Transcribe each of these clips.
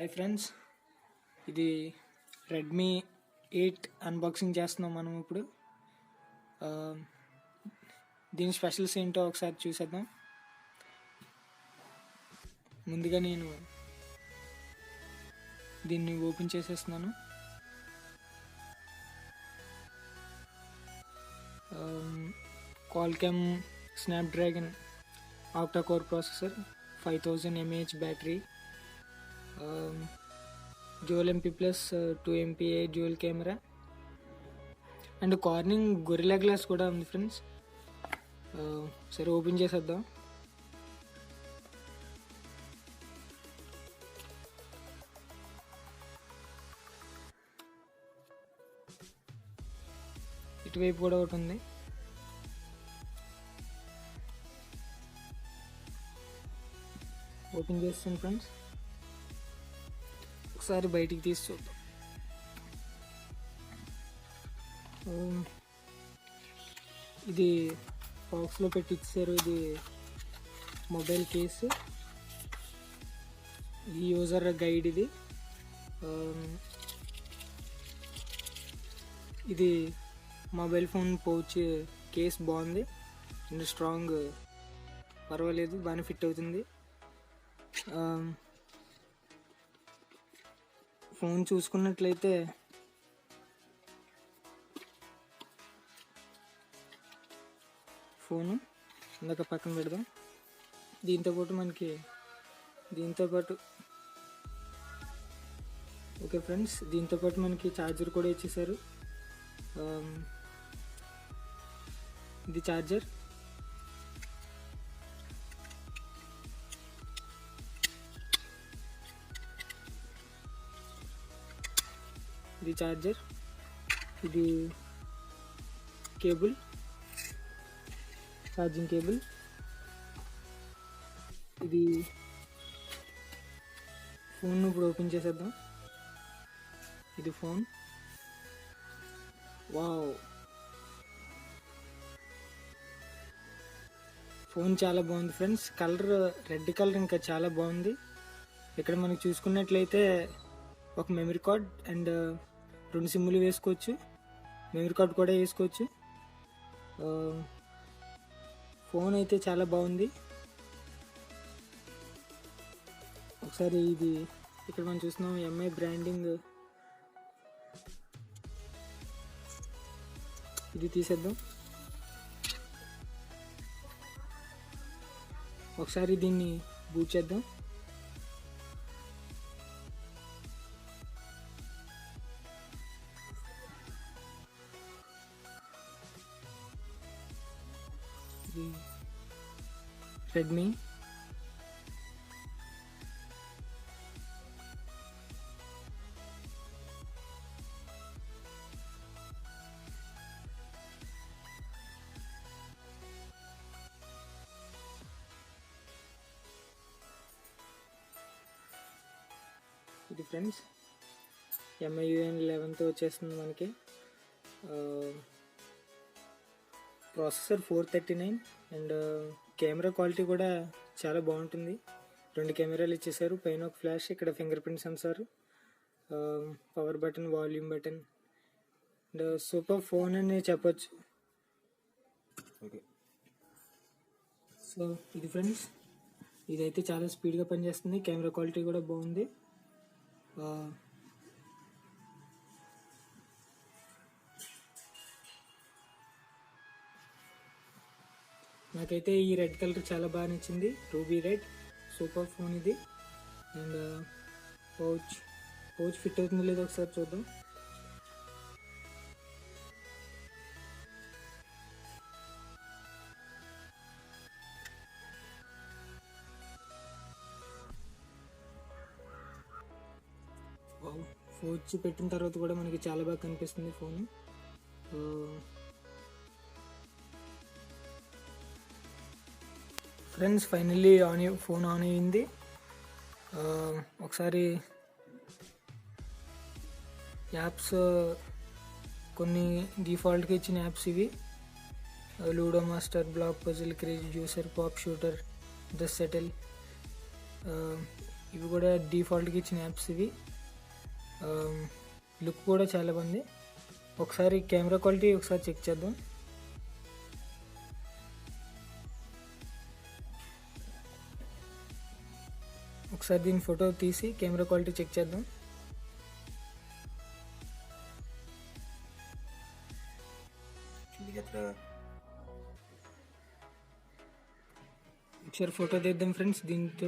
Hi friends, ఇది Redmi 8 unboxing చేస్తున్నాం మనం ఇప్పుడు. దీని స్పెషల్స్ ఏంటో ఒకసారి చూసేద్దాం. ముందుగా నేను దీన్ని ఓపెన్ చేసేస్తున్నాను. Qualcomm Snapdragon octa core processor, 5000 mAh battery, dual MP plus 2 MPA dual camera and Corning Gorilla Glass కూడా ఉంది ఫ్రెండ్స్. సరే ఓపెన్ చేసేద్దాం. ఇటువైపు కూడా ఒకటి ఉంది. ఓపెన్ చేస్తాను ఫ్రెండ్స్, ఒకసారి బయటికి తీసి చూద్దాం. ఇది బాక్స్లో పెట్టి ఇచ్చారు. ఇది మొబైల్ కేసు, ఇది యూజర్ గైడ్. ఇది మొబైల్ ఫోన్ పౌచ్ కేస్ బాగుంది అండ్ స్ట్రాంగ్, పర్వాలేదు, బాగానే ఫిట్ అవుతుంది. ఫోన్ చూసుకున్నట్లయితే ఫోను ఇందాక పక్కన పెడదాం. దీంతోపాటు ఓకే ఫ్రెండ్స్, దీంతోపాటు మనకి ఛార్జర్ కూడా ఇచ్చేసారు. ఇది ఛార్జర్. ఇది కేబుల్, ఛార్జింగ్ కేబుల్. ఇది ఫోన్ ఇప్పుడు ఓపెన్ చేసేద్దాం. ఇది ఫోన్. వావ్, ఫోన్ చాలా బాగుంది ఫ్రెండ్స్. కలర్ రెడ్ కలర్ ఇంకా చాలా బాగుంది. ఇక్కడ మనకి చూసుకున్నట్లయితే ఒక మెమరీ కార్డ్ అండ్ 2 సిమ్ములు వేసుకోవచ్చు. మెమరీ కార్డ్ కూడా వేసుకోవచ్చు. ఫోన్ అయితే చాలా బాగుంది. ఒకసారి ఇది ఇక్కడ మనం చూస్తున్నాం MI బ్రాండింగ్. ఇది తీసేద్దాం. ఒకసారి దీన్ని బూట్ చేద్దాం. రెడ్మీ ఇది ఫ్రెండ్స్, MIUI 11తో వచ్చేస్తుంది మనకి. ప్రాసెసర్ 439 అండ్ కెమెరా క్వాలిటీ కూడా చాలా బాగుంటుంది. 2 కెమెరాలు ఇచ్చేసారు. పైన ఒక ఫ్లాష్, ఇక్కడ finger print censor, power button, volume button and super phone అని చెప్పొచ్చు. ఓకే, సో ఇది ఫ్రెండ్స్, ఇదైతే చాలా స్పీడ్గా పనిచేస్తుంది. కెమెరా క్వాలిటీ కూడా బాగుంది. నాకైతే ఈ రెడ్ కలర్ చాలా బాగా నచ్చింది. రూబీ రెడ్, సూపర్ ఫోన్ ఇది. అండ్ పౌచ్ ఫిట్ అవుతుందో లేదో ఒకసారి చూద్దాం. పౌచ్ పెట్టిన తర్వాత కూడా మనకి చాలా బాగా కనిపిస్తుంది phone. Friends, finally phone on అయింది. ఒకసారి యాప్స్, కొన్ని డిఫాల్ట్గా ఇచ్చిన యాప్స్ ఇవి: Ludo Master, Block Puzzle, Crazy Juicer, Pop Shooter, the settle, ఇవి కూడా డిఫాల్ట్గా ఇచ్చిన యాప్స్ ఇవి. లుక్ కూడా చాలా బాగుంది. ఒకసారి కెమెరా క్వాలిటీ ఒకసారి చెక్ చేద్దాం. ఒకసారి దీని ఫోటో తీసి కెమెరా క్వాలిటీ చెక్ చేద్దాం. ఒకసారి ఫోటో తీద్దాం ఫ్రెండ్స్. దీంతో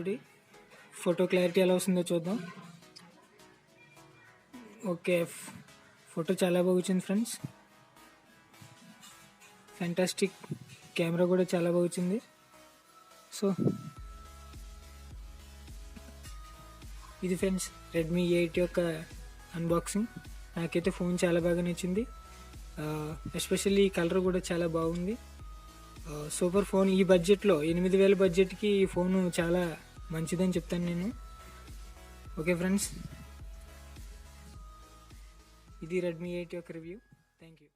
ఫోటో క్లారిటీ ఎలా వస్తుందో చూద్దాం. ఓకే, ఫోటో చాలా బాగా వచ్చింది ఫ్రెండ్స్. ఫ్యాంటాస్టిక్. కెమెరా కూడా చాలా బాగా వచ్చింది. సో ఇది ఫ్రెండ్స్ రెడ్మీ 8 యొక్క అన్బాక్సింగ్. నాకైతే ఫోన్ చాలా బాగా నచ్చింది. ఎస్పెషల్లీ ఈ కలర్ కూడా చాలా బాగుంది. Super phone. ఈ బడ్జెట్లో 8000 బడ్జెట్కి ఈ ఫోను చాలా మంచిదని చెప్తాను నేను. ఓకే ఫ్రెండ్స్, ఇది రెడ్మీ 8 యొక్క రివ్యూ. Thank you.